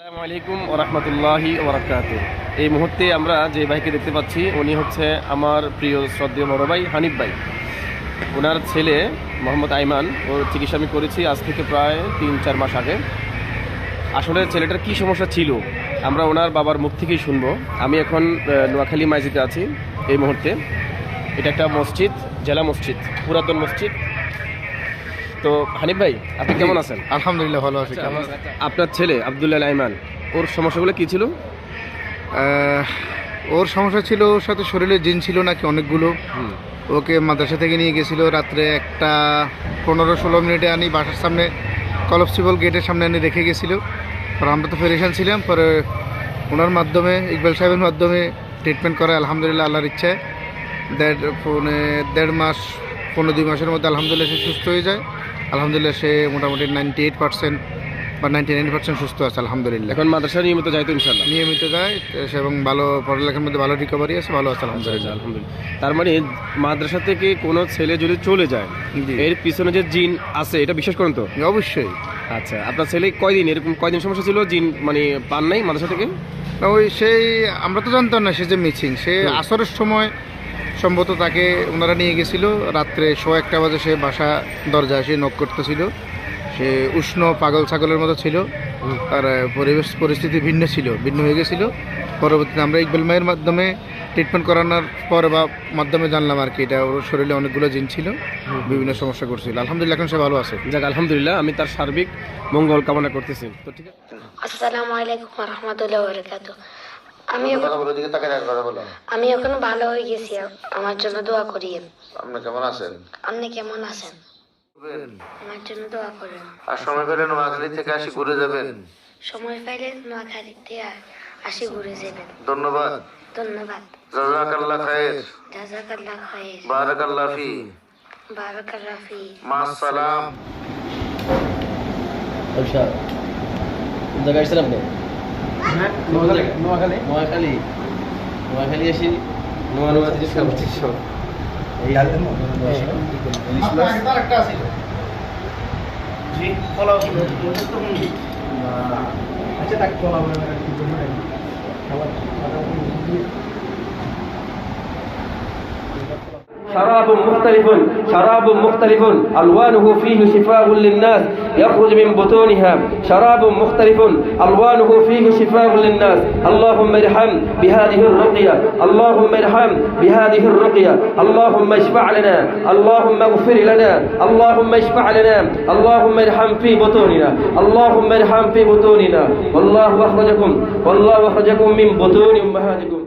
আসসালামু আলাইকুম ওয়া রাহমাতুল্লাহি ওয়া বারাকাতুহু। এই মুহূর্তে আমরা যে ভাইকে দেখতে পাচ্ছি উনি হচ্ছে আমার প্রিয় শ্রদ্ধেয় বড় ভাই হানিফ ভাই। ওনার ছেলে মোহাম্মদ আইমান, ওর চিকিৎসা আমি করেছি আজ থেকে প্রায় 3-4 মাস আগে। আসলে ছেলেটার কি সমস্যা ছিল আমরা ওনার বাবার মুখ থেকেই শুনবো। আমি এখন নোয়াখালী মাইজিতে আছি এই মুহূর্তে। এটা একটা মসজিদ, জেলা মসজিদ, পুরাতন মসজিদ। তো হানিফ ভাই, আপনি কেমন আছেন? আলহামদুলিল্লাহ ভালো আছি। আপনার ছেলে আব্দুল্লাহ আইমান, ওর সমস্যাগুলো কি ছিল? ওর সমস্যা ছিল, ওর সাথে শরীরে জিন ছিল নাকি অনেকগুলো। ওকে মাদ্রাসা থেকে নিয়ে গেছিলো রাত্রে 1:15-16 মিনিটে আনি বাসার সামনে কলপসিবল গেটের সামনে আনি রেখে গেছিলো। পরে আমরা তো ফেরেশান ছিলাম। পরে ওনার মাধ্যমে, ইকবাল সাহেবের মাধ্যমে ট্রিটমেন্ট করে আলহামদুলিল্লাহ আল্লাহর ইচ্ছায় 1.5 মাস 2 মাসের মধ্যে আলহামদুলিল্লাহ সে সুস্থ হয়ে যায়। আলহামদুলিল্লাহ সে মোটামুটি 98% বা 99% সুস্থ আছে আলহামদুলিল্লাহ। এখন মাদ্রাসা নিয়মিত যায় তো ইনশাআল্লাহ? নিয়মিত যায় এবং ভালো পড়ালেখার মধ্যে ভালো রিকভারি আছে, ভালো আছে আলহামদুলিল্লাহ। আলহামদুলিল্লাহ। তার মানে মাদ্রাসা থেকে কোনো ছেলে যদি চলে যায়, এর পিছনে যে জিন আছে এটা বিশ্বাস করেন তো? অবশ্যই। আচ্ছা, আপনার ছেলে কয়দিন সমস্যা ছিল, জিন মানে পান নাই মাদ্রাসা থেকে? ওই সেই আমরা তো জানতাম না সে যে মিছিং, সে আসরের সময় সম্ভবত তাকে ওনারা নিয়ে গেছিল। রাত্রে 1:15 বাজে সে বাসা দরজায় এসে নক করতেছিল। সে উষ্ণ পাগল ছাগলের মতো ছিল, আর পরিস্থিতি ভিন্ন হয়ে গেছিলো। পরবর্তীতে আমরা ইকবাল মায়ের মাধ্যমে ট্রিটমেন্ট করানোর পর বা মাধ্যমে জানলাম আর কি, এটা ওর শরীরে অনেকগুলো জিন ছিল, বিভিন্ন সমস্যা করছিল। আলহামদুলিল্লাহ এখন সে ভালো আছে। যাক আলহামদুলিল্লাহ, আমি তার সার্বিক মঙ্গল কামনা করতেছি। তো ঠিক আছে। আসসালামু আলাইকুম ওয়া রাহমাতুল্লাহি ওয়া বারাকাতুহু। আমি এখন ভালো হয়ে গেছি, আমার জন্য দোয়া করিয়েন। আপনি কেমন আছেন? আপনি কেমন আছেন? আমার জন্য দোয়া করেন। আর সময় পেলে নোয়াখালী থেকে আসি ঘুরে যাবেন। সময় পাইলে নোয়াখালীতে আসি ঘুরে যাবেন। ধন্যবাদ। ধন্যবাদ। জাযাকাল্লাহ খায়ের। জাযাকাল্লাহ খায়ের। বারাকাল্লাহ ফি। বারাকাল্লাহ ফি। মা'আস-সালাম। আচ্ছা, কোন জায়গায় আসছেন আপনি? নোয়াখালী আসি নোয়া জিনিস খাচ্ছি সব। এই আরেকটা ছিল জি পোলাও ছিল আচ্ছা তাক পোলাও شراب مختلف ألوانه فيه شفاء للناس يخرج من بطونها. شراب مختلف ألوانه فيه شفاء للناس. اللهم ارحم بهذه الرقية، اللهم ارحم بهذه الرقية، اللهم اشفع لنا، اللهم اغفر لنا، اللهم اشفع لنا، اللهم ارحم في بطوننا، اللهم ارحم في بطوننا. والله أخرجكم من بطون أمهاتكم.